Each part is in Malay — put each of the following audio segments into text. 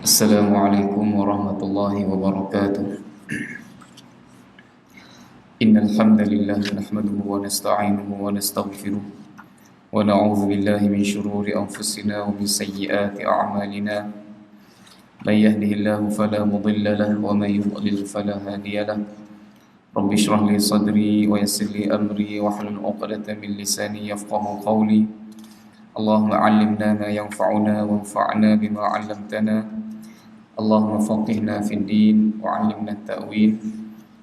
Assalamualaikum warahmatullahi wabarakatuh. Innal hamdalillah nahmaduhu wa nasta'inuhu wa nastaghfiruh wa na'udzu billahi min shururi anfusina wa min sayyiati a'malina. May yahdihillahu fala mudilla lahu wa may yudlil fala hadiya lahu. Rabbi shrah li sadri wa yassir li amri wa hlul 'uqdatam min lisani yafqahu qawli. Allahumma 'allimna ma yanfa'una wanfa'na bima 'allamtana. Allahumma faqihna fid din wa 'allimna at-ta'wil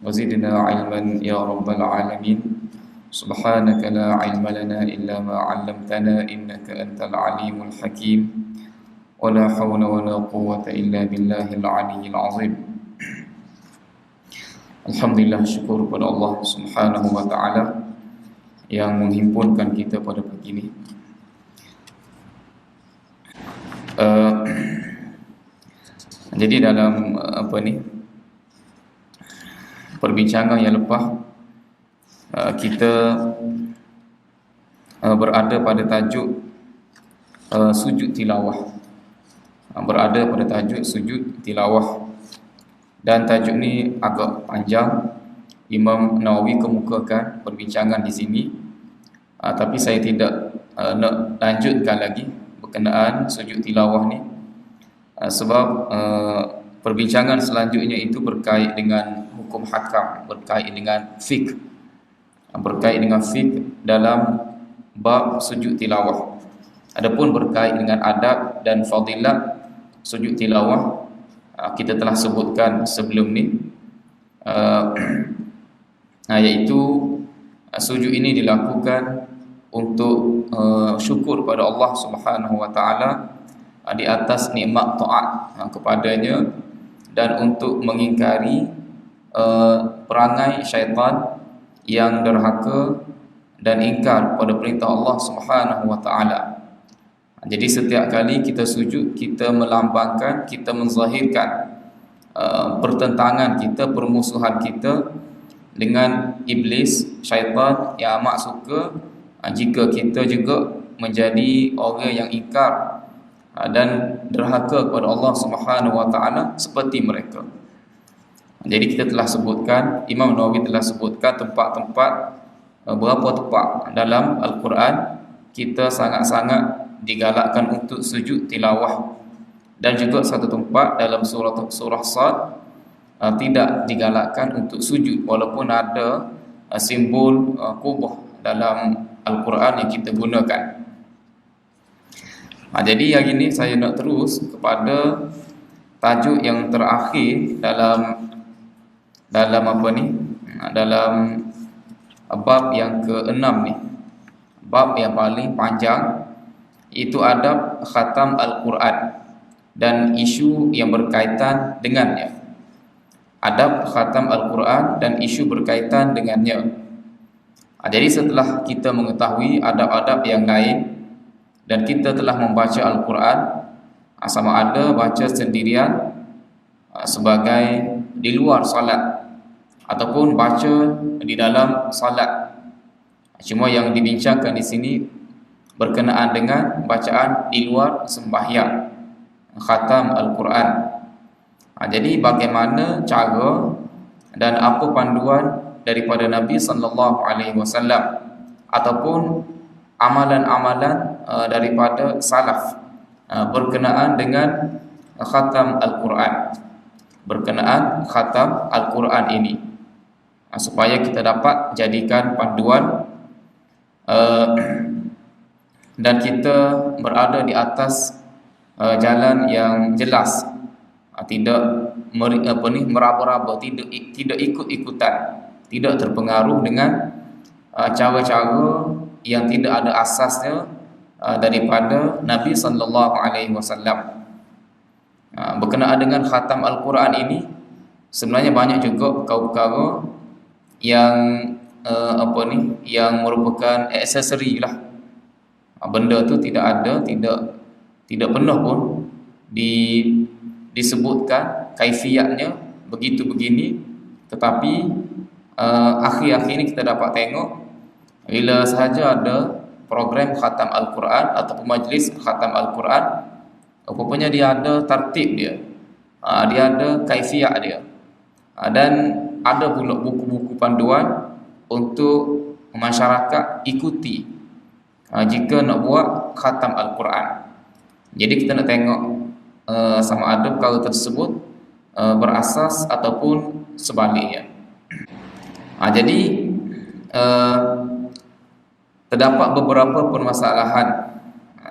wa zidna 'ilman ya rabbal alamin. Subhanaka la 'ilma lana illa ma 'allamtana innaka antal alimul hakim. Wa la hawla wa la quwwata illa billahil 'aliyyil 'azim. Alhamdulillah, syukur kepada Allah Subhanahu wa taala yang menghimpunkan kita pada pagi ini. Jadi dalam perbincangan yang lepas kita berada pada tajuk sujud tilawah. Berada pada tajuk sujud tilawah. Dan tajuk ni agak panjang. Imam Nawawi kemukakan perbincangan di sini. Tapi saya tidak nak lanjutkan lagi berkenaan sujud tilawah ni. Sebab perbincangan selanjutnya itu berkait dengan hukum hakam, berkait dengan fiqh, berkait dengan fiqh dalam bab sujud tilawah. Adapun berkait dengan adab dan fadilat sujud tilawah, kita telah sebutkan sebelum ni, iaitu sujud ini dilakukan untuk syukur pada Allah Subhanahu wa taala di atas nikmat taat kepadanya, dan untuk mengingkari perangai syaitan yang derhaka dan ingkar pada perintah Allah Subhanahu wa taala. Jadi setiap kali kita sujud, kita melambangkan, kita menzahirkan pertentangan kita, permusuhan kita dengan iblis, syaitan yang amat suka jika kita juga menjadi orang yang ingkar dan derhaka kepada Allah Subhanahu wa taala seperti mereka. Jadi kita telah sebutkan, Imam Nawawi telah sebutkan tempat-tempat, berapa tempat dalam Al-Quran kita sangat-sangat digalakkan untuk sujud tilawah, dan juga satu tempat dalam surah Sad tidak digalakkan untuk sujud walaupun ada simbol kubah dalam Al-Quran yang kita gunakan. Jadi hari ini saya nak terus kepada tajuk yang terakhir dalam bab yang ke-6 ni. Bab yang paling panjang, itu adab khatam Al-Quran dan isu yang berkaitan dengannya. Adab khatam Al-Quran dan isu berkaitan dengannya. Jadi setelah kita mengetahui adab-adab yang lain dan kita telah membaca Al-Quran, sama ada baca sendirian sebagai di luar salat ataupun baca di dalam salat. Cuma yang dibincangkan di sini berkenaan dengan bacaan di luar sembahyang, khatam Al-Quran. Jadi bagaimana cara dan apa panduan daripada Nabi sallallahu alaihi wasallam ataupun amalan-amalan daripada salaf berkenaan dengan khatam Al-Quran, berkenaan khatam Al-Quran ini, supaya kita dapat jadikan panduan dan kita berada di atas jalan yang jelas, tidak meraba-raba, tidak ikut-ikutan, tidak terpengaruh dengan cara-cara yang tidak ada asasnya daripada Nabi sallallahu alaihi wasallam. Berkenaan dengan khatam Al-Quran ini, sebenarnya banyak juga perkara-perkara yang yang merupakan aksesori lah. Benda tu tidak ada, tidak pernah pun disebutkan kaifiatnya begitu begini, tetapi akhir-akhir ini kita dapat tengok bila sahaja ada program khatam Al-Quran ataupun majlis khatam Al-Quran, rupanya dia ada tertib dia. dia ada kaifiat dia. Dan ada pula buku-buku panduan untuk masyarakat ikuti jika nak buat khatam Al-Quran. Jadi kita nak tengok sama ada perkara tersebut berasas ataupun sebaliknya. Jadi terdapat beberapa permasalahan.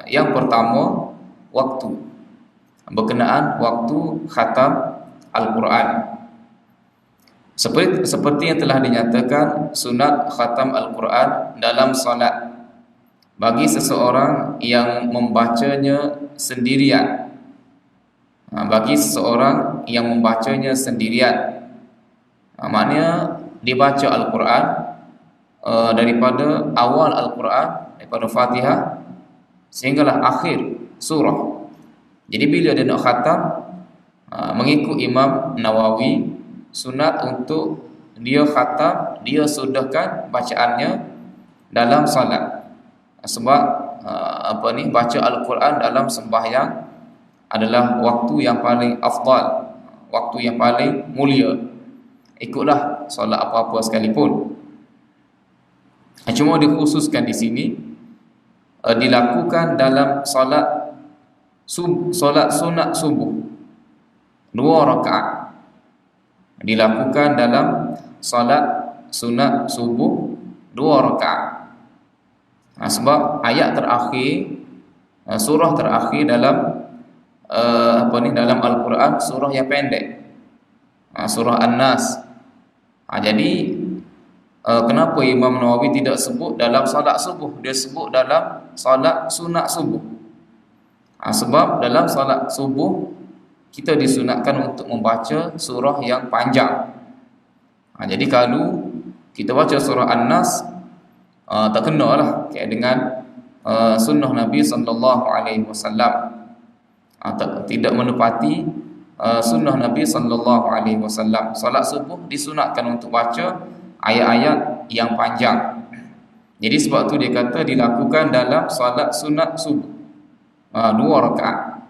Yang pertama, waktu, berkenaan waktu khatam Al-Quran. Seperti yang telah dinyatakan, sunat khatam Al-Quran dalam salat bagi seseorang yang membacanya sendirian. Bagi seseorang yang membacanya sendirian, maknanya dibaca Al-Quran daripada awal Al-Quran, daripada Fatihah sehinggalah akhir surah. Jadi bila dia nak khatam, mengikut Imam Nawawi, sunat untuk dia khatam, dia sudahkan bacaannya dalam salat. Sebab baca Al-Quran dalam sembahyang adalah waktu yang paling afdal, waktu yang paling mulia. Ikutlah solat apa-apa sekalipun. Cuma dikhususkan di sini dilakukan dalam solat sunat subuh 2 rakaat. Dilakukan dalam solat sunat subuh 2 rakaat. Sebab ayat terakhir, surah terakhir dalam dalam Al-Quran, surah yang pendek, surah An-Nas. Jadi kenapa Imam Nawawi tidak sebut dalam salat subuh, dia sebut dalam salat sunat subuh? Sebab dalam salat subuh kita disunatkan untuk membaca surah yang panjang. Jadi kalau kita baca surah An-Nas, tak kenalah dengan sunnah Nabi sallallahu alaihi wasallam. Tidak menepati sunnah Nabi sallallahu alaihi wasallam. Salat subuh disunatkan untuk baca ayat-ayat yang panjang. Jadi sebab tu dia kata dilakukan dalam salat sunat subuh 2 rakaat.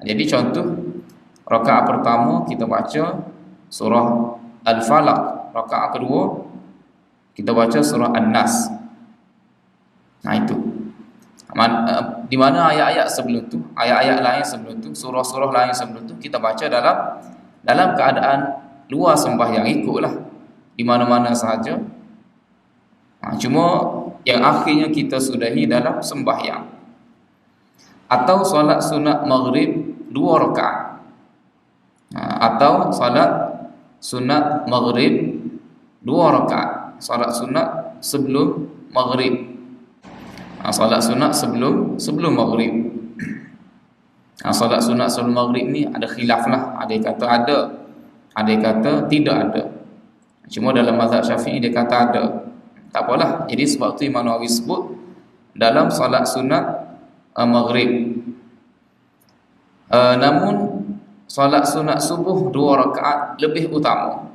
Jadi contoh, rakaat pertama kita baca surah Al-Falaq, rakaat kedua kita baca surah An-Nas. Itu di mana ayat-ayat sebelum tu, ayat-ayat lain sebelum tu, surah-surah lain sebelum tu kita baca dalam keadaan luar sembahyang, ikutlah di mana-mana sahaja. Cuma yang akhirnya kita sudahi dalam sembahyang. Atau solat sunat maghrib 2 rakaat. Atau solat sunat maghrib 2 rakaat. Solat sunat sebelum maghrib. Solat sunat sebelum maghrib. Solat sunat sebelum maghrib ni ada khilaf lah. Ada yang kata ada, ada yang kata tidak ada. Cuma dalam mazhab Syafi'i dia kata ada. Tak apalah. Jadi sebab tu Imam Nawawi sebut dalam solat sunat maghrib. Namun solat sunat subuh 2 rakaat lebih utama.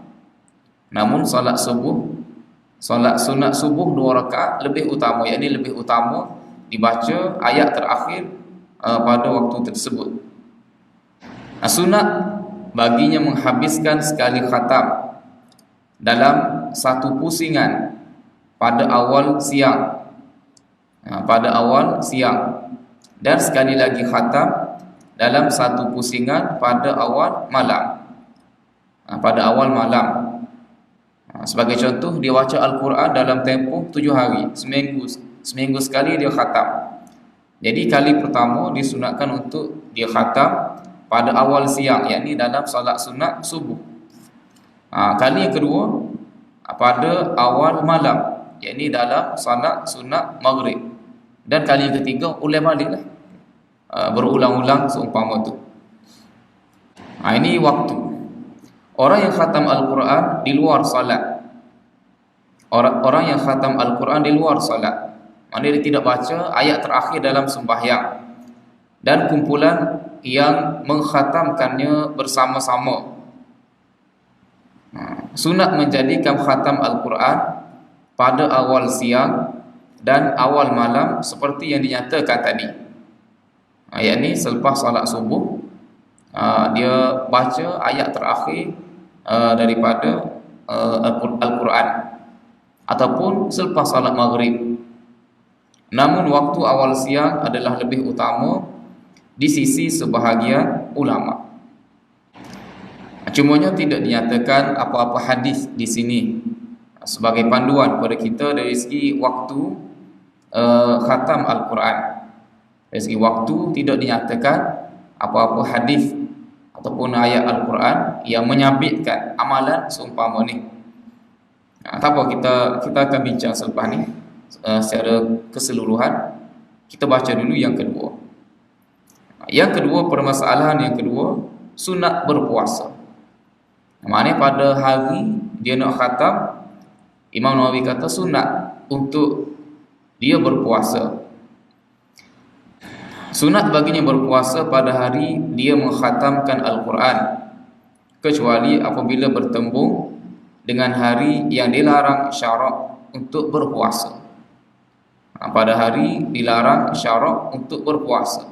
Namun solat sunat subuh 2 rakaat lebih utama, yakni lebih utama dibaca ayat terakhir pada waktu tersebut. Sunat baginya menghabiskan sekali khatam dalam satu pusingan pada awal siang, dan sekali lagi khatam dalam satu pusingan pada awal malam. Sebagai contoh, dia baca Al-Quran dalam tempoh 7 hari, seminggu sekali dia khatam. Jadi kali pertama disunatkan untuk dia khatam pada awal siang, yakni dalam solat sunat subuh. Kali yang kedua pada awal malam, yakni dalam solat sunat maghrib. Dan kali yang ketiga ulang baliklah, berulang-ulang seumpama tu. Ini waktu. Orang yang khatam Al-Quran di luar salat, orang yang khatam Al-Quran di luar salat, maknanya dia tidak baca ayat terakhir dalam sembahyang, dan kumpulan yang mengkhatamkannya bersama-sama. Sunat menjadikan khatam Al-Quran pada awal siang dan awal malam seperti yang dinyatakan tadi, yakni selepas salat subuh dia baca ayat terakhir daripada Al-Quran ataupun selepas salat maghrib. Namun waktu awal siang adalah lebih utama di sisi sebahagian ulama. Cumanya tidak dinyatakan apa-apa hadis di sini sebagai panduan kepada kita dari segi waktu khatam Al-Quran. Dari segi waktu tidak dinyatakan apa-apa hadis ataupun ayat Al-Quran yang menyabitkan amalan seumpama ni. Tak apa, kita akan bincang selepas ni secara keseluruhan. Kita baca dulu yang kedua. Yang kedua, permasalahan yang kedua, sunat berpuasa. Maknanya pada hari dia nak khatam, Imam Nawawi kata sunat untuk dia berpuasa. Sunat baginya berpuasa pada hari dia mengkhatamkan Al-Quran, kecuali apabila bertembung dengan hari yang dilarang syarak untuk berpuasa. Pada hari dilarang syarak untuk berpuasa.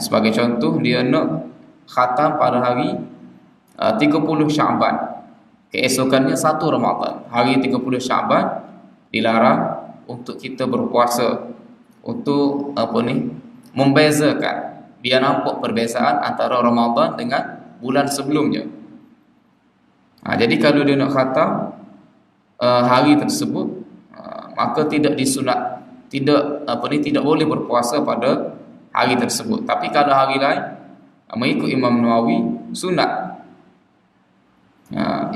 Sebagai contoh, dia nak khatam pada hari 30 Syaban, keesokannya 1 Ramadan. Hari 30 Syaban dilarang untuk kita berpuasa, untuk membezakan, biar nampak perbezaan antara Ramadan dengan bulan sebelumnya. Jadi kalau dia nak khatam hari tersebut, maka tidak disunat, tidak boleh berpuasa pada hari tersebut. Tapi kalau hari lain, mengikut Imam Nawawi, sunat.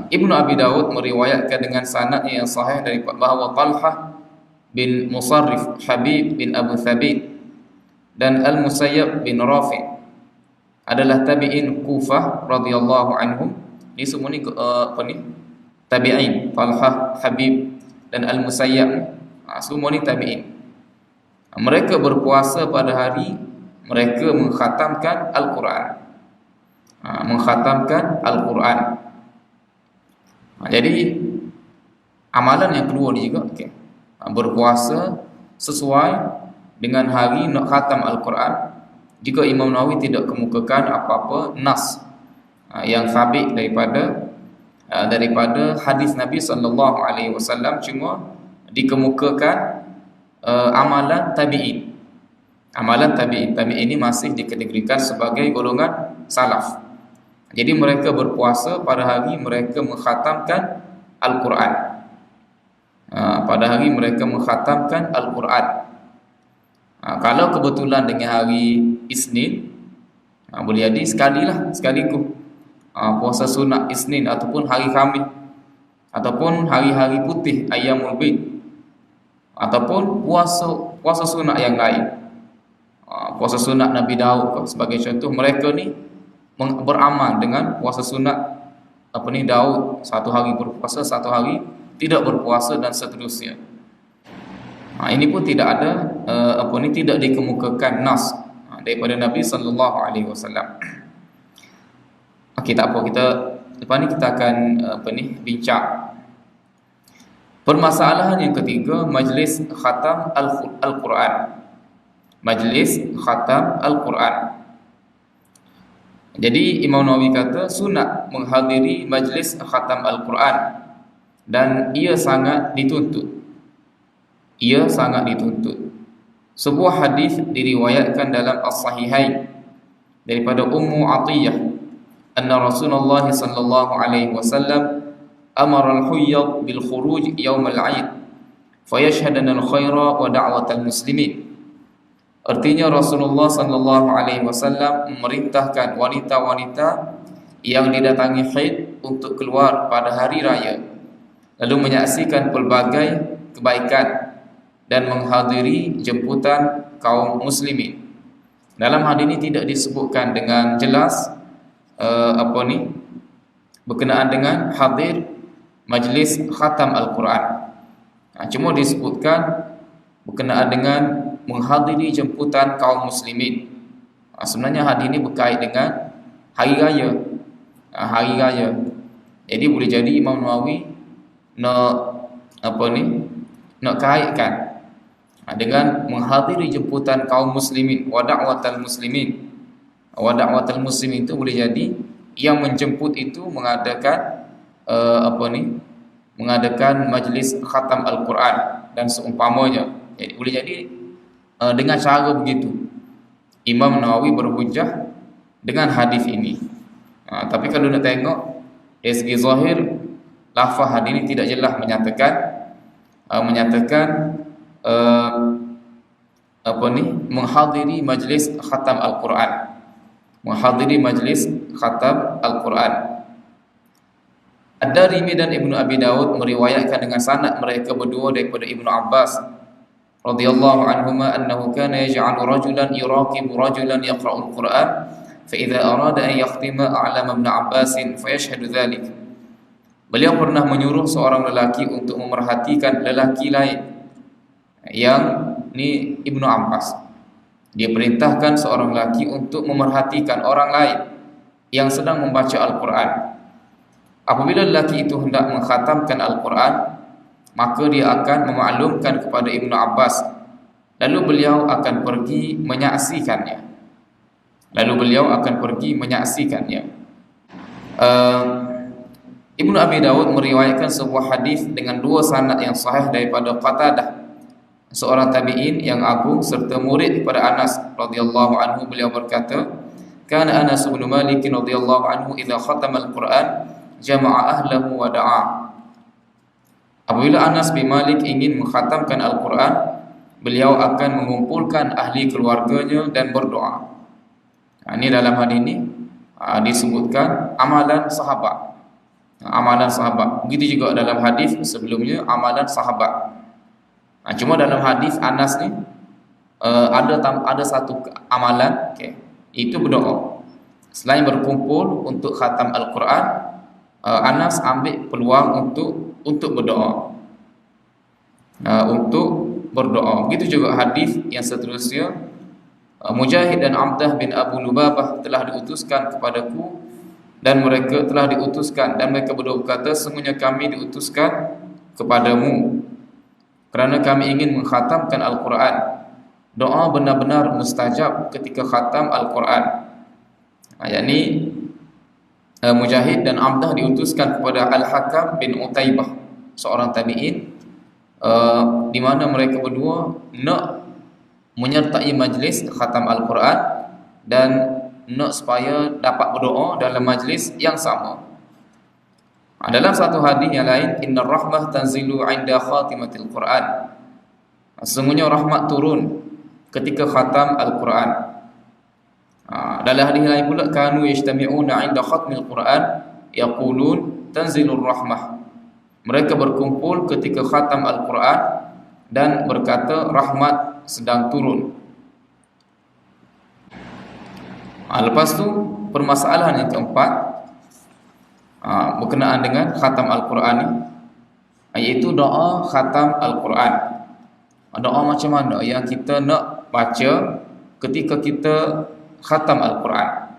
Ibnu Abi Dawud meriwayatkan dengan sanad yang sahih dari bahawa Talhah bin Musarrif, Habib bin Abu Thabit dan Al-Musayyab bin Rafi' adalah tabi'in Kufah radhiyallahu anhum. Ini semua ni tabi'in. Talhah, Habib dan Al-Musayyab, semua ni tabi'in. Mereka berpuasa pada hari mereka mengkhatamkan Al-Quran. Mengkhatamkan Al-Quran. Jadi amalan yang kedua ni juga, berpuasa sesuai dengan hari nak khatam Al-Quran. Jika Imam Nawawi tidak kemukakan apa-apa nas yang sabit daripada hadis Nabi sallallahu alaihi wasallam, cuma dikemukakan amalan tabi'in. Amalan tabi'in ini masih dikategorikan sebagai golongan salaf. Jadi mereka berpuasa pada hari mereka mengkhatamkan Al-Quran. Pada hari mereka mengkhatamkan Al-Quran. Kalau kebetulan dengan hari Isnin, boleh jadi sekaligus puasa sunat Isnin ataupun hari Khamis ataupun hari-hari putih Ayyamul Bid ataupun puasa sunat yang lain. Puasa sunat Nabi Daud sebagai contoh, mereka ni beramal dengan puasa sunat Daud, 1 hari berpuasa, 1 hari tidak berpuasa dan seterusnya. Ini pun tidak ada tidak dikemukakan nas daripada Nabi sallallahu alaihi wasallam. Okey, tak apa, lepas ni kita akan bincang permasalahan yang ketiga, majlis khatam Al-Quran. Majlis khatam Al-Quran. Jadi Imam Nawawi kata sunat menghadiri majlis khatam Al-Quran dan ia sangat dituntut. Ia sangat dituntut. Sebuah hadis diriwayatkan dalam As-Sahihain daripada Ummu Atiyah, anna Rasulullah sallallahu alaihi wasallam amara al-huyyad bil khuruj yawm al-'aid fayashhadana al-khaira wa da'watal muslimin. Artinya Rasulullah sallallahu alaihi wasallam memerintahkan wanita-wanita yang didatangi haid untuk keluar pada hari raya, lalu menyaksikan pelbagai kebaikan dan menghadiri jemputan kaum muslimin. Dalam hadis ini tidak disebutkan dengan jelas berkenaan dengan hadir majlis khatam Al-Quran. Cuma disebutkan berkenaan dengan menghadiri jemputan kaum muslimin. Sebenarnya hadis ini berkait dengan hari raya. Hari raya. Jadi boleh jadi Imam Nawawi nak kaitkan dengan menghadiri jemputan kaum muslimin wa da'watal muslimin. Wa da'watul muslim itu boleh jadi yang menjemput itu mengadakan mengadakan majlis khatam Al-Quran dan seumpamanya. Jadi boleh jadi dengan cara begitu Imam Nawawi berhujjah dengan hadis ini. Tapi kalau nak tengok dari segi zahir, lafaz hadis ini tidak jelas menyatakan menghadiri majlis khatam Al-Quran. Menghadiri majlis khatam Al-Quran. Ad-Darimi dan Ibnu Abi Daud meriwayatkan dengan sanad mereka berdua daripada Ibnu Abbas radhiyallahu anhuma annahu kana yaj'alu rajulan yuraqibu rajulan yaqra'ul Qur'an fa idza arada an yakhtima a'lama Ibnu Abbas fa yashhadu dhalik. Beliau pernah menyuruh seorang lelaki untuk memerhatikan lelaki lain yang ni Ibnu Abbas. Dia perintahkan seorang lelaki untuk memerhatikan orang lain yang sedang membaca Al-Quran. Apabila lelaki itu hendak mengkhatamkan Al-Quran, maka dia akan memaklumkan kepada Ibnu Abbas. Lalu beliau akan pergi menyaksikannya. Ibnu Abi Daud meriwayatkan sebuah hadis dengan dua sanad yang sahih daripada Qatadah, seorang tabi'in yang agung serta murid kepada Anas radhiyallahu anhu. Beliau berkata, "Kana Anas bin Malik radhiyallahu anhu idza khatama al-Quran jama'a ahlahu wa da'a." Apabila Anas bin Malik ingin mengkhatamkan Al-Quran, beliau akan mengumpulkan ahli keluarganya dan berdoa. Ini dalam hadis ini disebutkan amalan sahabat. Amalan sahabat. Begitu juga dalam hadis sebelumnya amalan sahabat. Cuma dalam hadis Anas ni ada satu amalan, itu berdoa. Selain berkumpul untuk khatam Al-Quran, Anas ambil peluang untuk berdoa. Begitu juga hadis yang seterusnya, Mujahid dan Abdah bin Abu Lubabah telah diutuskan kepadaku dan mereka telah diutuskan, dan mereka berdua berkata, sesungguhnya kami diutuskan kepadamu kerana kami ingin mengkhatamkan Al-Quran. Doa benar-benar mustajab ketika khatam Al-Quran. Yakni Mujahid dan Abdah diutuskan kepada Al-Hakam bin Utaibah, seorang tabi'in, di mana mereka berdua nak menyertai majlis khatam Al-Quran dan nak supaya dapat berdoa dalam majlis yang sama. Dalam satu hadis yang lain, innar rahmah tanzilu 'inda khatimatil Quran. Sesungguhnya rahmat turun ketika khatam Al-Quran. Dalam hadis lain pula, kanu yajtami'una 'inda khatmil Quran yaqulun tanzilur rahmah. Mereka berkumpul ketika khatam Al-Quran dan berkata rahmat sedang turun. Lepas tu permasalahan yang keempat berkenaan dengan khatam Al-Quran ni, iaitu doa khatam Al-Quran. Doa macam mana yang kita nak baca ketika kita khatam Al-Quran.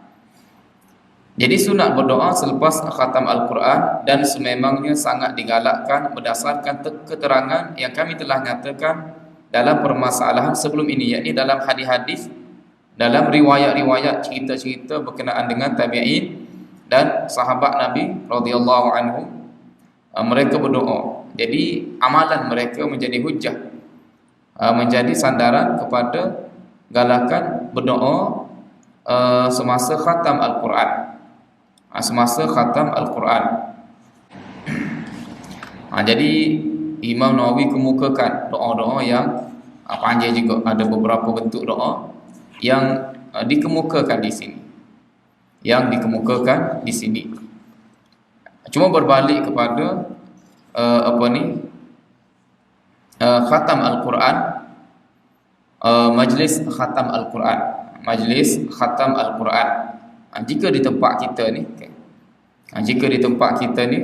Jadi sunat berdoa selepas khatam Al-Quran, dan sememangnya sangat digalakkan berdasarkan keterangan yang kami telah nyatakan dalam permasalahan sebelum ini, yakni dalam hadis-hadis, dalam riwayat-riwayat cerita-cerita berkenaan dengan tabi'in dan sahabat Nabi radhiyallahu anhu. Mereka berdoa. Jadi amalan mereka menjadi hujjah, menjadi sandaran kepada galakan berdoa semasa khatam Al-Quran. Semasa khatam Al-Quran. Jadi Imam Nawawi kemukakan doa-doa yang panjang juga. Ada beberapa bentuk doa yang dikemukakan di sini. Cuma berbalik kepada khatam Al-Quran, majlis khatam Al-Quran. Majlis khatam Al-Quran. Jika di tempat kita ni,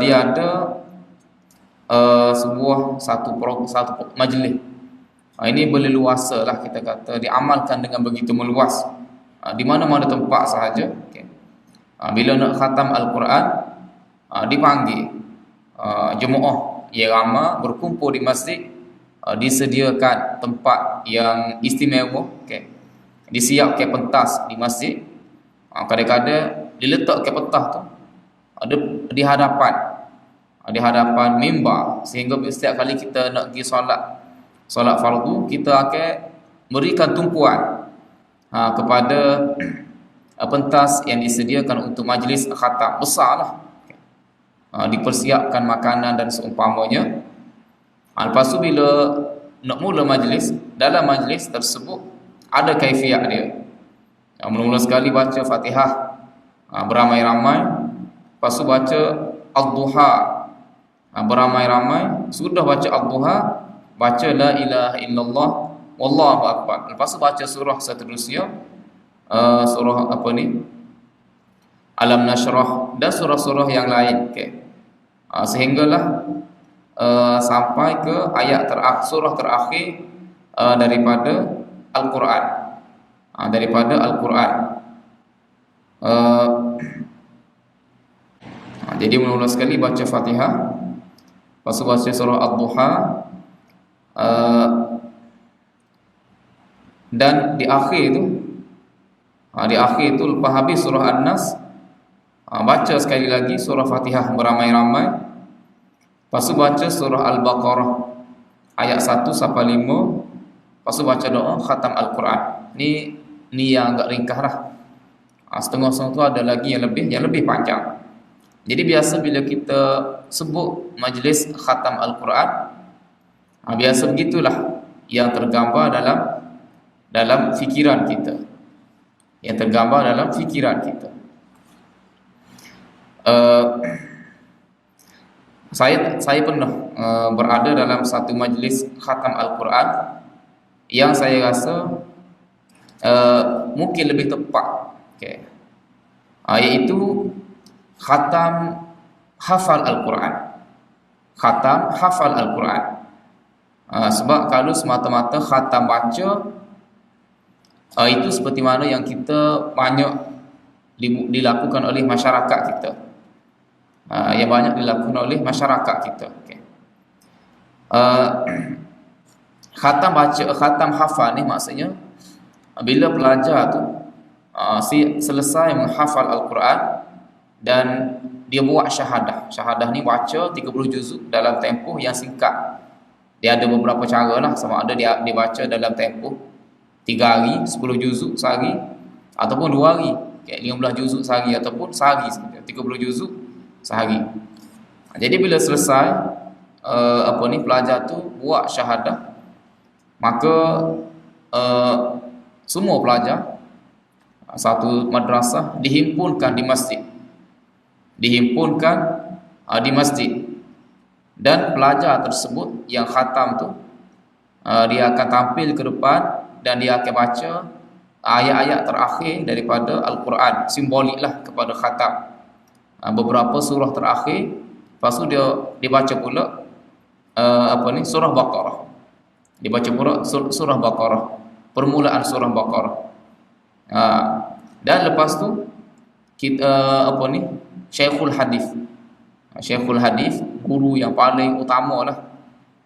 dia ada satu majlis. Ini berleluasa lah, kita kata diamalkan dengan begitu meluas, di mana-mana tempat sahaja. Bila nak khatam Al-Quran, dipanggil jemaah yang ramai berkumpul di masjid, disediakan tempat yang istimewa, disiapkan pentas di masjid. Kadang-kadang diletak ke pentas tu ada di hadapan mimbar, sehingga setiap kali kita nak pergi solat fardu, kita akan berikan tumpuan kepada pentas yang disediakan untuk majlis khatam besarlah. Dipersiapkan makanan dan seumpamanya. Lepas tu bila nak mula majlis, dalam majlis tersebut ada kaifiat dia. Mula-mula sekali baca Fatihah beramai-ramai, lepas tu baca Ad-Duha beramai-ramai, sudah baca Ad-Duha, baca La ilaha illallah wallahu akbar. Lepas tu baca surah seterusnya, surah Alam Nashrah dan surah-surah yang lain, sehinggalah sampai ke ayat surah terakhir daripada Al-Quran. Jadi mula-mula sekali baca Fatihah, lepas tu baca surah Ad-Duha, dan di akhir tu lepas habis surah An-Nas, baca sekali lagi surah Fatihah beramai-ramai, lepas tu baca surah Al-Baqarah ayat 1 sampai 5, lepas tu baca doa khatam Al-Quran. Ni yang agak ringkas lah. Setengah-setengah tu ada lagi yang lebih panjang. Jadi biasa bila kita sebut majlis khatam Al-Quran, biasa begitulah yang tergambar dalam fikiran kita. Saya pernah berada dalam satu majlis khatam Al-Quran yang saya rasa mungkin lebih tepat, iaitu khatam hafal Al-Quran. Sebab kalau semata-mata khatam baca, itu seperti mana yang kita banyak dilakukan oleh masyarakat kita. Khatam hafal ni maksudnya bila pelajar tu selesai menghafal Al-Quran dan dia buat syahadah. Syahadah ni baca 30 juzuk dalam tempoh yang singkat. Dia ada beberapa cara lah, sama ada dia baca dalam tempoh 3 hari 10 juzuk sehari, ataupun 2 hari 15 juzuk sehari, ataupun sehari 30 juzuk sehari. Jadi bila selesai pelajar tu buat syahadah, maka semua pelajar satu madrasah dihimpunkan di masjid, dan pelajar tersebut yang khatam tu dia akan tampil ke depan dan dia akan baca ayat-ayat terakhir daripada Al-Quran, simboliklah kepada khatam. Beberapa surah terakhir, lepas tu dia baca pula surah Baqarah. Dibaca pula surah Baqarah, permulaan surah Baqarah. Dan lepas tu kita Syekhul Hadis, guru yang paling utama lah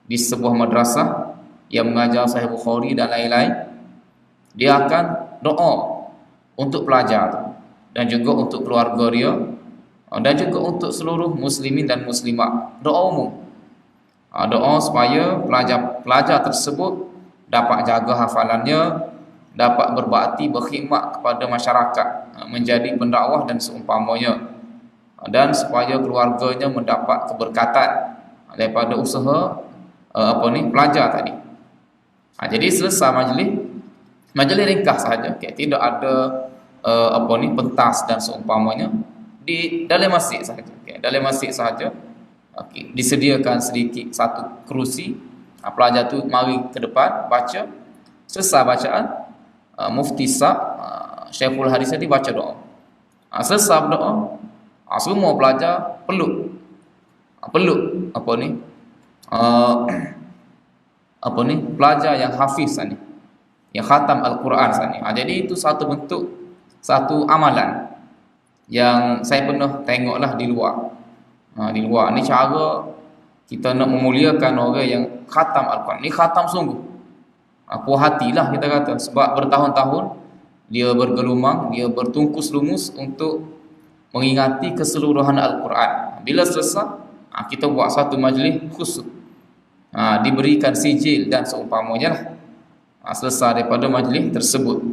di sebuah madrasah yang mengajar Sahih Bukhari dan lain-lain, dia akan doa untuk pelajar tu, dan juga untuk keluarga dia, dan juga untuk seluruh muslimin dan muslimat. Doa umum, doa supaya pelajar tersebut dapat jaga hafalannya, dapat berbakti, berkhidmat kepada masyarakat, menjadi pendakwah dan seumpamanya, dan supaya keluarganya mendapat keberkatan daripada usaha pelajar tadi. Jadi selesai majlis ringkas sahaja, tidak ada pentas dan seumpamanya, di dalam masjid sahaja. Dalam masjid sahaja, disediakan sedikit satu kerusi, pelajar tu mari ke depan baca. Selesai bacaan, Mufti Syekhul Hadis tadi baca doa. Selesai berdoa, semua pelajar peluk pelajar yang hafiz ni, yang khatam Al-Quran ni. Jadi itu satu amalan yang saya pernah tengoklah di luar. Ni cara kita nak memuliakan orang yang khatam Al-Quran. Ni khatam sungguh, puas hatilah kita kata, sebab bertahun-tahun dia bergelumang, dia bertungkus lumus untuk mengingati keseluruhan Al-Quran. Bila selesai, kita buat satu majlis khusus, diberikan sijil dan seumpamanya lah, selesai daripada majlis tersebut.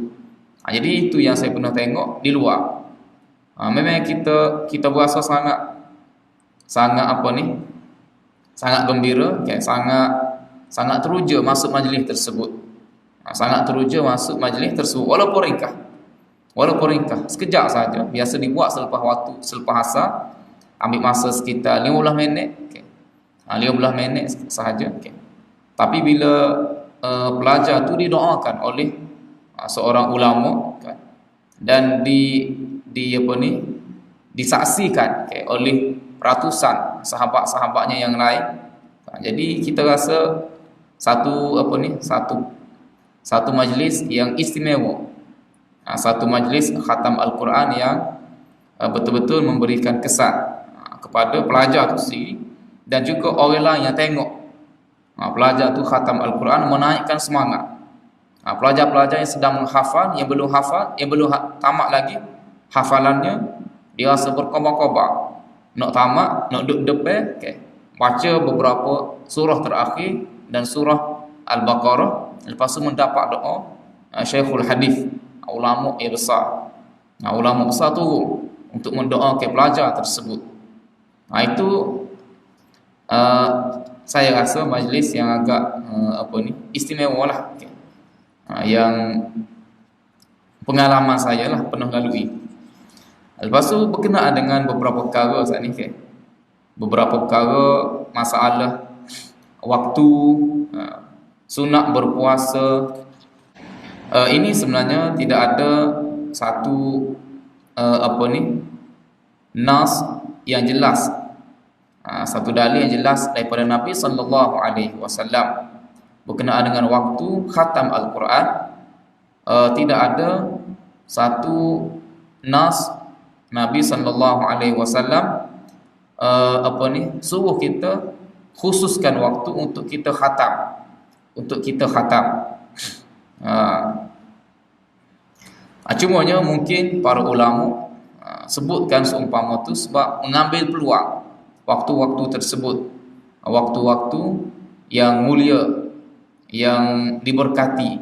Jadi itu yang saya pernah tengok di luar. Memang kita berasa sangat apa ni, sangat gembira, sangat teruja masuk majlis tersebut. Sangat teruja masuk majlis tersebut walaupun ringkas, sekejap saja. Biasa dibuat selepas asar, ambil masa sekitar 15 minit, 15 minit sahaja. Tapi bila pelajar tu didoakan oleh seorang ulama, dan disaksikan oleh ratusan sahabat-sahabatnya yang lain. Jadi kita rasa satu majlis yang istimewa, satu majlis khatam Al-Quran yang betul-betul memberikan kesan kepada pelajar itu sendiri dan juga orang lain yang tengok pelajar itu khatam Al-Quran, menaikkan semangat. Pelajar-pelajar yang sedang menghafal, yang belum tamat lagi hafalannya, dia rasa berkobar-kobar nak tamat, nak duduk depan, baca beberapa surah terakhir dan surah Al-Baqarah, lepas tu mendapat doa Syekhul Hadis, ulama yang besar. Ulama besar turun untuk mendoakan pelajar tersebut. Itu saya rasa majlis yang agak istimewa lah, yang pengalaman saya lah pernah lalui. Lepas tu berkenaan dengan beberapa perkara saat ni, beberapa perkara masalah waktu, sunat berpuasa. Ini sebenarnya tidak ada satu nas yang jelas, satu dalil yang jelas daripada Nabi sallallahu alaihi wasallam berkenaan dengan waktu khatam Al-Quran. Tidak ada satu nas Nabi sallallahu alaihi wasallam suruh kita khususkan waktu untuk kita khatam, cumanya mungkin para ulama sebutkan seumpama tu sebab mengambil peluang waktu-waktu tersebut, waktu-waktu yang mulia, yang diberkati.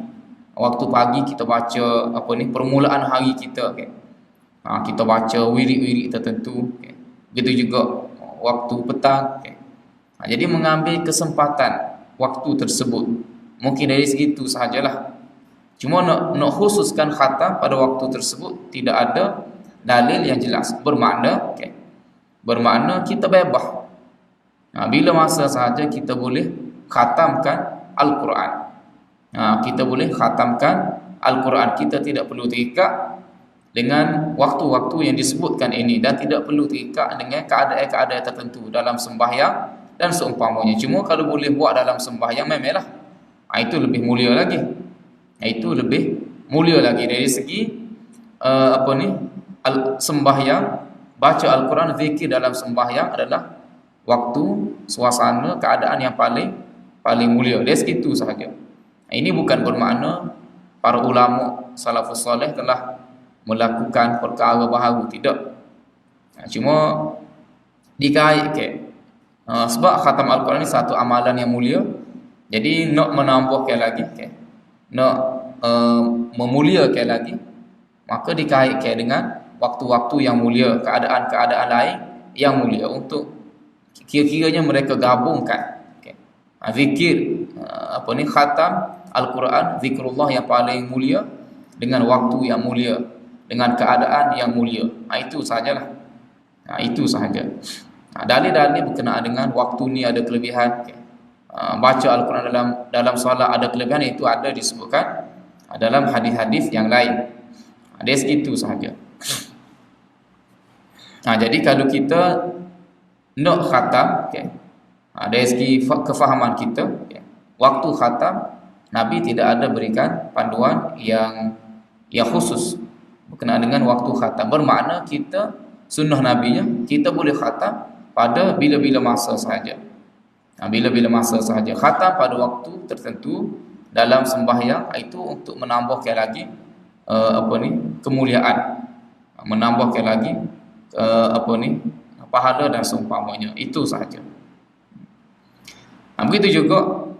Waktu pagi kita baca permulaan hari kita, kita baca wirid-wirid tertentu, begitu juga waktu petang. Jadi mengambil kesempatan waktu tersebut, mungkin dari segitu sahajalah. Cuma nak khususkan khatam pada waktu tersebut tidak ada dalil yang jelas. Bermakna kita bebas, bila masa sahaja kita boleh khatamkan Al-Quran. Kita boleh khatamkan Al-Quran. Kita tidak perlu terikat dengan waktu-waktu yang disebutkan ini, dan tidak perlu terikat dengan keadaan-keadaan tertentu dalam sembahyang dan seumpamanya. Cuma kalau boleh buat dalam sembahyang, memanglah itu lebih mulia lagi. Itu lebih mulia lagi dari segi sembahyang, baca Al-Quran, zikir dalam sembahyang adalah waktu, suasana, keadaan yang paling mulia. Dari segitu sahaja. Ini bukan bermakna para ulama salafus salih telah melakukan perkara baharu, tidak. Cuma dikaitkan sebab khatam Al-Quran ini satu amalan yang mulia. Jadi nak menambahkan lagi, nak memuliakan lagi, maka dikaitkan dengan waktu-waktu yang mulia, keadaan-keadaan lain yang mulia, untuk kira-kiranya mereka gabungkan zikir khatam Al-Quran, zikrullah yang paling mulia dengan waktu yang mulia, dengan keadaan yang mulia. Itu sahajalah. Itu sahaja. Dalil-dalil berkenaan dengan waktu ni ada kelebihan. Baca Al-Quran dalam solat ada kelebihan, itu ada disebutkan dalam hadis-hadis yang lain. Dari segitu sahaja. Jadi kalau kita nak khatam, dari segi kefahaman kita, waktu khatam Nabi tidak ada berikan panduan yang khusus berkenaan dengan waktu khatam. Bermakna kita sunnah Nabinya, kita boleh khatam pada bila-bila masa sahaja. Bila-bila masa sahaja. Khatam pada waktu tertentu dalam sembahyang, itu untuk menambahkan lagi kemuliaan, menambahkan lagi pahala dan seumpamanya. Itu sahaja. Begitu juga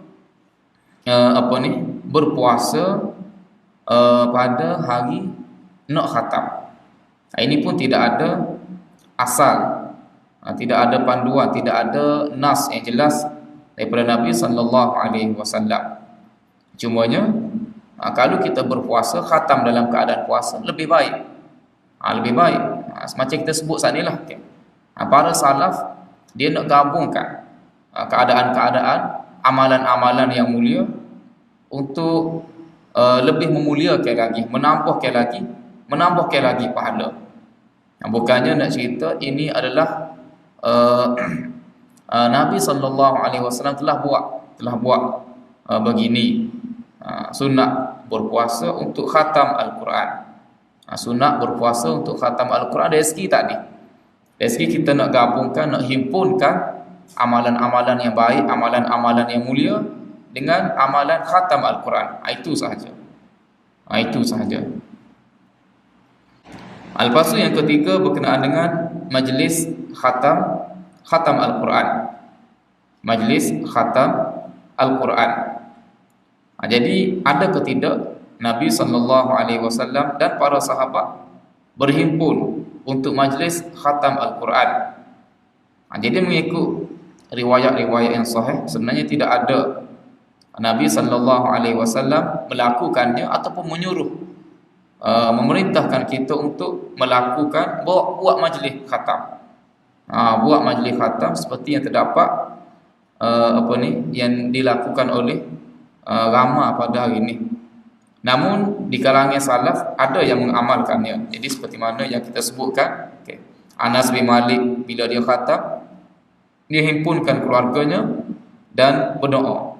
berpuasa pada hari nak khatam. Ini pun tidak ada asal, tidak ada panduan, tidak ada nas yang jelas daripada Nabi sallallahu alaihi wasallam. Cumanya kalau kita berpuasa khatam dalam keadaan puasa lebih baik. Lebih baik. Semacam kita sebut saat inilah. Para salaf dia nak gabungkan keadaan-keadaan amalan-amalan yang mulia untuk lebih memuliakan lagi, menambahkan lagi pahala. Bukannya nak cerita ini adalah Nabi sallallahu alaihi wasallam telah buat begini. Sunat berpuasa untuk khatam Al-Quran. Sunat berpuasa untuk khatam Al-Quran dari segi tadi. Dari segi kita nak gabungkan, nak himpunkan amalan-amalan yang baik, amalan-amalan yang mulia dengan amalan khatam Al-Quran. Itu sahaja. Itu sahaja. Lepas tu yang ketiga berkenaan dengan majlis khatam Al-Quran. Majlis khatam Al-Quran. Jadi ada ke tidak Nabi sallallahu alaihi wasallam dan para sahabat berhimpun untuk majlis khatam Al-Quran. Jadi mengikut riwayat-riwayat yang sahih, sebenarnya tidak ada Nabi sallallahu alaihi wasallam melakukannya ataupun menyuruh memerintahkan kita untuk melakukan buat majlis khatam. Buat majlis khatam seperti yang terdapat yang dilakukan oleh ramai pada hari ini. Namun di kalangan salaf ada yang mengamalkannya. Jadi seperti mana yang kita sebutkan, Anas bin Malik bila dia khatam, dia himpunkan keluarganya dan berdoa.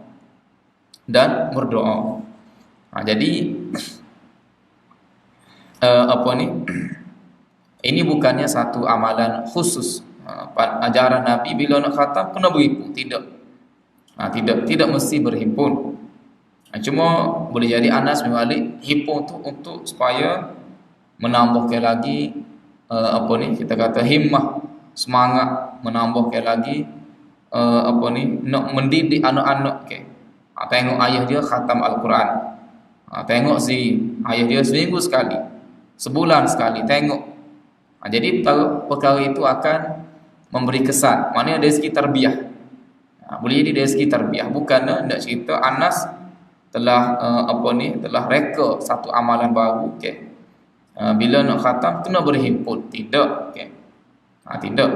Jadi ini bukannya satu amalan khusus. Ajaran Nabi bila nak khatam kena berhimpun, tidak mesti berhimpun. Cuma boleh jadi Anas bin Malik himpun tu untuk supaya menambahkan lagi kita kata himmah, semangat, menambahkan lagi nak mendidik anak-anak. Tengok ayah dia khatam Al-Quran. Tengok si ayah dia seminggu sekali, sebulan sekali tengok. Jadi perkara itu akan memberi kesan. Maknanya dari segi tarbiyah. Boleh jadi dari segi tarbiyah. Bukan nak cerita Anas telah telah reka satu amalan baru. Bila nak khatam kena berhimpun. Tidak. Tidak.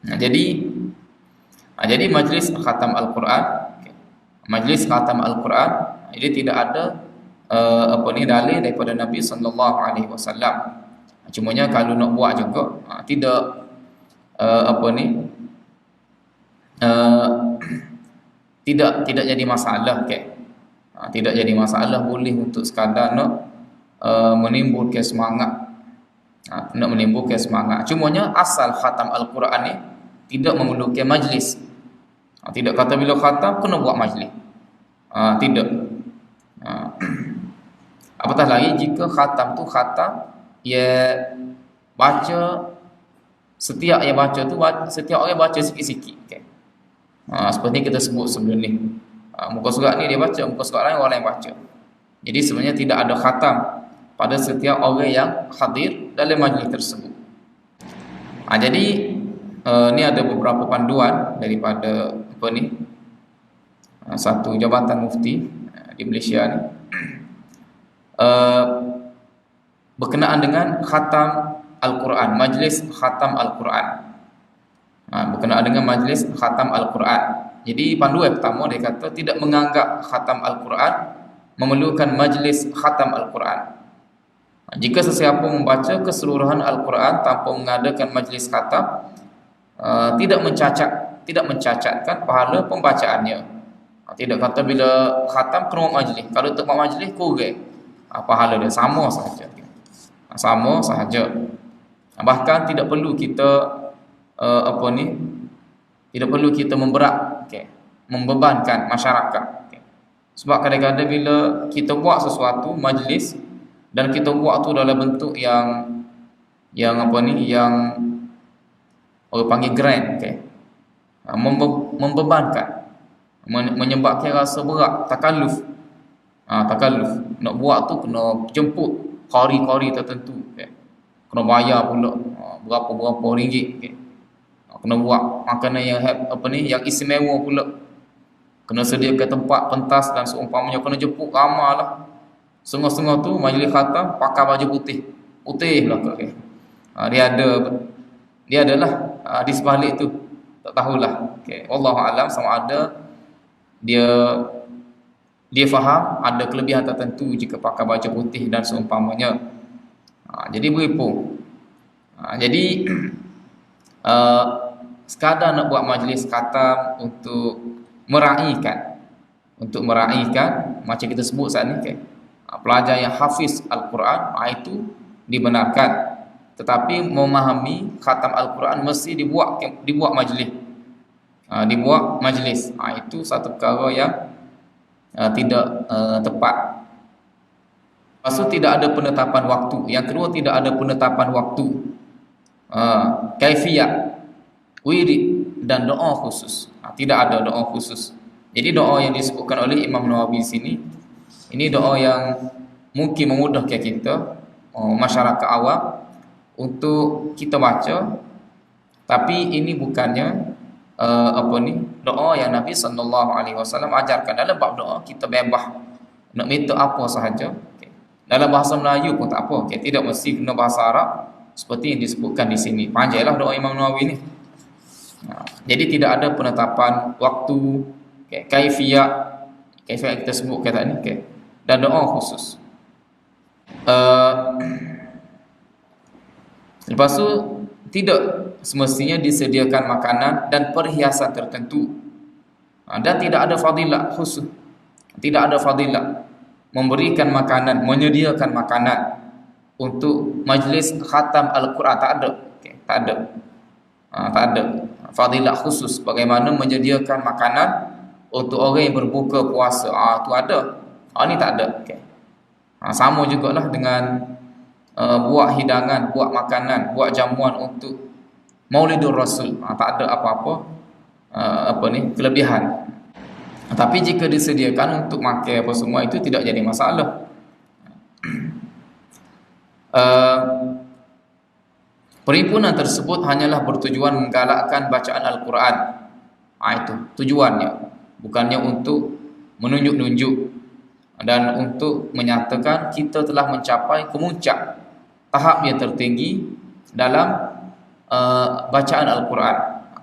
Jadi majlis khatam Al-Quran, majlis khatam Al-Quran ini tidak ada dalil daripada Nabi sallallahu alaihi wasallam. Cumanya kalau nak buat juga tidak tidak jadi masalah. Tidak jadi masalah, boleh untuk sekadar nak menimbulkan semangat. Nak menimbulkan semangat. Cumanya asal khatam Al-Quran ni tidak memerlukan majlis. Tidak kata bila khatam kena buat majlis. Tidak. Apatah lagi jika khatam tu khatam ia baca, setiap yang baca tu setiap orang baca sikit-sikit. Seperti kita sebut sebelum ni. Muka surat ni dia baca, muka surat lain orang lain baca. Jadi sebenarnya tidak ada khatam pada setiap orang yang hadir dalam majlis tersebut. Jadi ni ada beberapa panduan daripada satu jabatan mufti di Malaysia ni berkenaan dengan khatam Al-Quran, majlis khatam Al-Quran. Berkenaan dengan majlis khatam Al-Quran. Jadi panduan pertama dia kata tidak menganggap khatam Al-Quran memerlukan majlis khatam Al-Quran. Jika sesiapa membaca keseluruhan Al-Quran tanpa mengadakan majlis khatam, tidak mencacatkan pahala pembacaannya. Tidak kata bila khatam kena majlis. Kalau tak majlis kurang pahala dia, sama sahaja. Sama sahaja. Bahkan tidak perlu kita tidak perlu kita membebankan masyarakat. Sebab kadang-kadang bila kita buat sesuatu majlis dan kita buat tu dalam bentuk yang apa ni, yang orang panggil grand, okay? Membebankan, menyebabkan rasa berat, takalluf. Takalluf nak buat tu kena jemput qari-qari tertentu, okay? Kena bayar pula berapa ringgit, okay? Kena buat makanan yang yang istimewa pula, kena sediakan tempat pentas dan seumpamanya, kena jemput ramai lah. Setengah-setengah tu majlis khatam pakai baju putih belaka, okay? Dia adalah di sebalik tu, tak tahulah, okay? Wallahu alam, sama ada dia faham ada kelebihan tertentu jika pakai baju putih dan seumpamanya. Jadi beripung. Jadi sekadar nak buat majlis khatam untuk meraihkan macam kita sebut saat ni, okay? Pelajar yang hafiz Al-Quran, itu dibenarkan. Tetapi memahami khatam Al-Quran mesti dibuat majlis. Dibuat majlis. Itu satu perkara yang tidak tepat. Lepas tu tidak ada penetapan waktu. Yang kedua, tidak ada penetapan waktu. Kaifiyat, wirid dan doa khusus. Tidak ada doa khusus. Jadi doa yang disebutkan oleh Imam Nawawi sini, ini doa yang mungkin memudahkan kita, masyarakat awam, untuk kita baca. Tapi ini bukannya doa yang Nabi SAW ajarkan. Dalam bab doa kita bebas nak minta apa sahaja, okay? Dalam bahasa Melayu pun tak apa, okay? Tidak mesti kena bahasa Arab seperti yang disebutkan di sini. Panjanglah doa Imam Nawawi ni. Jadi tidak ada penetapan waktu, okay? Kaifiyat kita sebut kata ni, okay? Dan doa khusus. Lepas tu tidak semestinya disediakan makanan dan perhiasan tertentu, dan tidak ada fadilah khusus. Tidak ada fadilah memberikan makanan, menyediakan makanan untuk majlis khatam Al-Quran. Tak ada, okay? Tak ada fadilah khusus bagaimana menyediakan makanan untuk orang yang berbuka puasa. Tu ada. Ni tak ada, okay? Sama jugalah dengan buat hidangan, buat makanan, buat jamuan untuk Maulidur Rasul. Tak ada apa-apa kelebihan. Tapi jika disediakan untuk makan apa semua, itu tidak jadi masalah. Perhimpunan tersebut hanyalah bertujuan menggalakkan bacaan Al-Quran. Itu tujuannya, bukannya untuk menunjuk-nunjuk dan untuk menyatakan kita telah mencapai kemuncak tahap yang tertinggi dalam bacaan Al-Quran.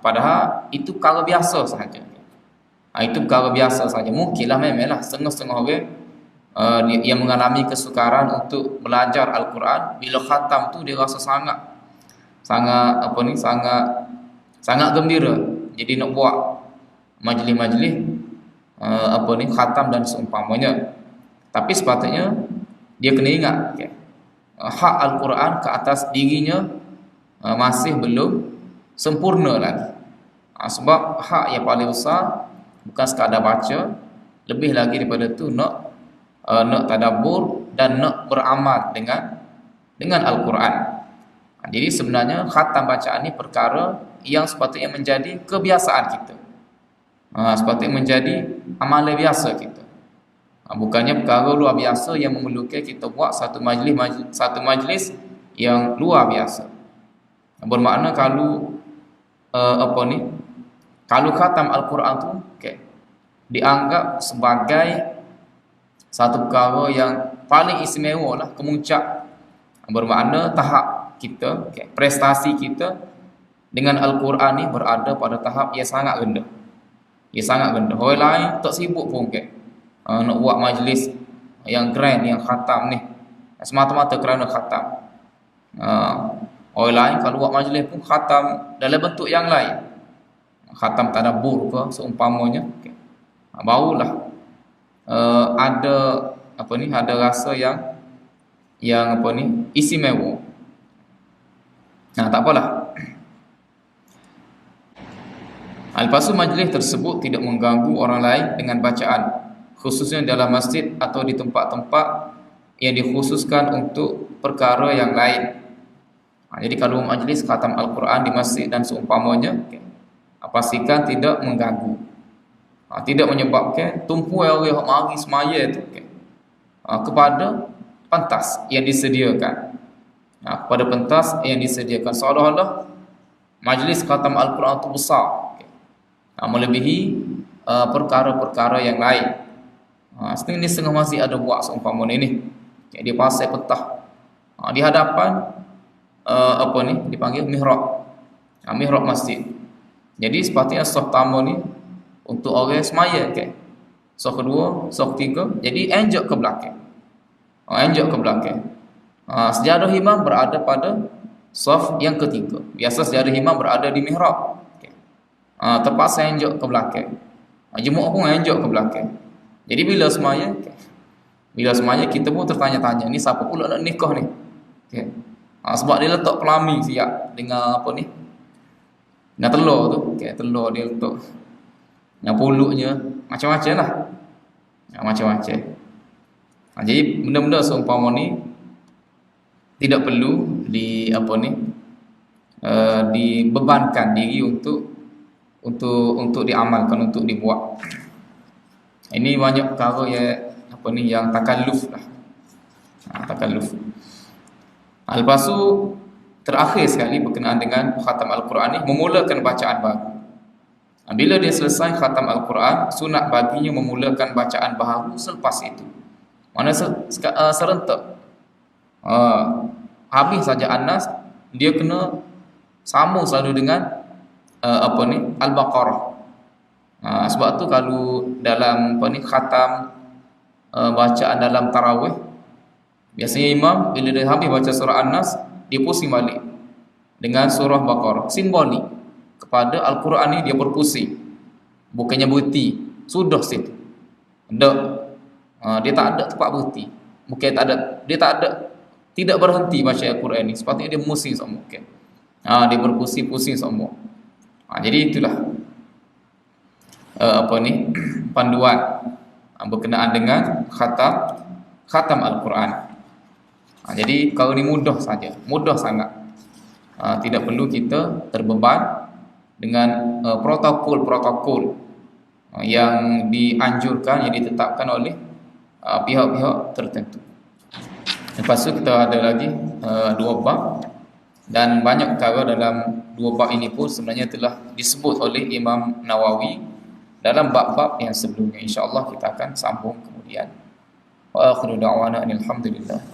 Padahal itu perkara biasa sahaja. Itu perkara biasa sahaja. Mungkinlah memanglah setengah-setengah orang yang mengalami kesukaran untuk belajar Al-Quran, bila khatam tu dia rasa sangat gembira. Jadi nak buat majlis-majlis khatam dan seumpamanya. Tapi sepatutnya dia kena ingat, okay? Hak Al-Quran ke atas dirinya masih belum sempurna lagi. Sebab hak yang paling besar bukan sekadar baca, lebih lagi daripada tu nak tadabbur dan nak beramal dengan Al-Quran. Jadi sebenarnya khatam bacaan ni perkara yang sepatutnya menjadi kebiasaan kita. Sepatutnya menjadi amalan biasa kita. Bukannya perkara luar biasa yang memerlukan kita buat satu majlis yang luar biasa. Bermakna kalau kalau khatam Al-Quran tu, okay, dianggap sebagai satu perkara yang paling istimewa lah, kemuncak. Bermakna tahap kita, okay, prestasi kita dengan Al-Quran ni berada pada tahap yang sangat rendah. Orang lain tak sibuk pun, okay, nak buat majlis yang grand, yang khatam ni semata-mata kerana khatam. Orang lain kalau buat majlis pun khatam dalam bentuk yang lain, khatam tadabbur ke seumpamanya, okay, barulah ada rasa yang istimewa. Tak apalah. Lepas tu majlis tersebut tidak mengganggu orang lain dengan bacaan, khususnya dalam masjid atau di tempat-tempat yang dikhususkan untuk perkara yang lain. Jadi kalau majlis khatam Al-Quran di masjid dan seumpamanya, pastikan tidak mengganggu, tidak menyebabkan tumpuan orang yang mari semaya itu kepada pentas yang disediakan, kepada pentas yang disediakan, seolah-olah majlis khatam Al-Quran itu besar, melebihi perkara-perkara yang lain. Setengah masjid ada buat seumpamanya ini, dia pasai petah di hadapan dipanggil mihrab, mihrab masjid. Jadi sepatutnya saf pertama ni untuk orang semaya, saf kedua, saf ketiga, jadi anjak ke belakang, anjak ke belakang. Sejadah imam berada pada saf yang ketiga. Biasa sejadah imam berada di mihrab, terpaksa anjak ke belakang. Jemaah pun anjak ke belakang. Jadi bila semaya kita pun tertanya-tanya, ni siapa pula nak nikah ni? Sebab dia letak pelami siap dengan dengan telur tu, telur dia letak, yang puluknya macam-macam lah, macam-macam. Jadi benda-benda seumpama ni tidak perlu dibebankan diri untuk diamalkan, untuk dibuat. Ini banyak perkara yang takalluf lah, takalluf. Lepas tu terakhir sekali berkenaan dengan khatam Al-Quran ni, memulakan bacaan baru. Bila dia selesai khatam Al-Quran, sunat baginya memulakan bacaan baru selepas itu. Mana serentak. Habis saja An-Nas, dia kena sambung selalu dengan Al-Baqarah. Sebab tu kalau dalam khatam bacaan dalam tarawih, biasanya imam bila dia habis baca surah An-Nas, dia pusing balik dengan surah Baqarah. Simbolik kepada Al-Quran ni dia berpusing, bukannya berhenti sudah situ. Dia tak ada tempat berhenti. Mungkin dia tidak berhenti baca Al-Quran ni. Sepatutnya dia pusing semua. Dia berpusing-pusing semua. Jadi itulah panduan berkenaan dengan khatam Al-Quran. Jadi kalau ni mudah saja, mudah sangat. Tidak perlu kita terbeban dengan protokol-protokol yang dianjurkan, yang ditetapkan oleh pihak-pihak tertentu. Lepas tu kita ada lagi dua bab, dan banyak perkara dalam dua bab ini pun sebenarnya telah disebut oleh Imam Nawawi dalam bab-bab yang sebelumnya. InsyaAllah kita akan sambung kemudian. Wa akhiru da'wana alhamdulillah.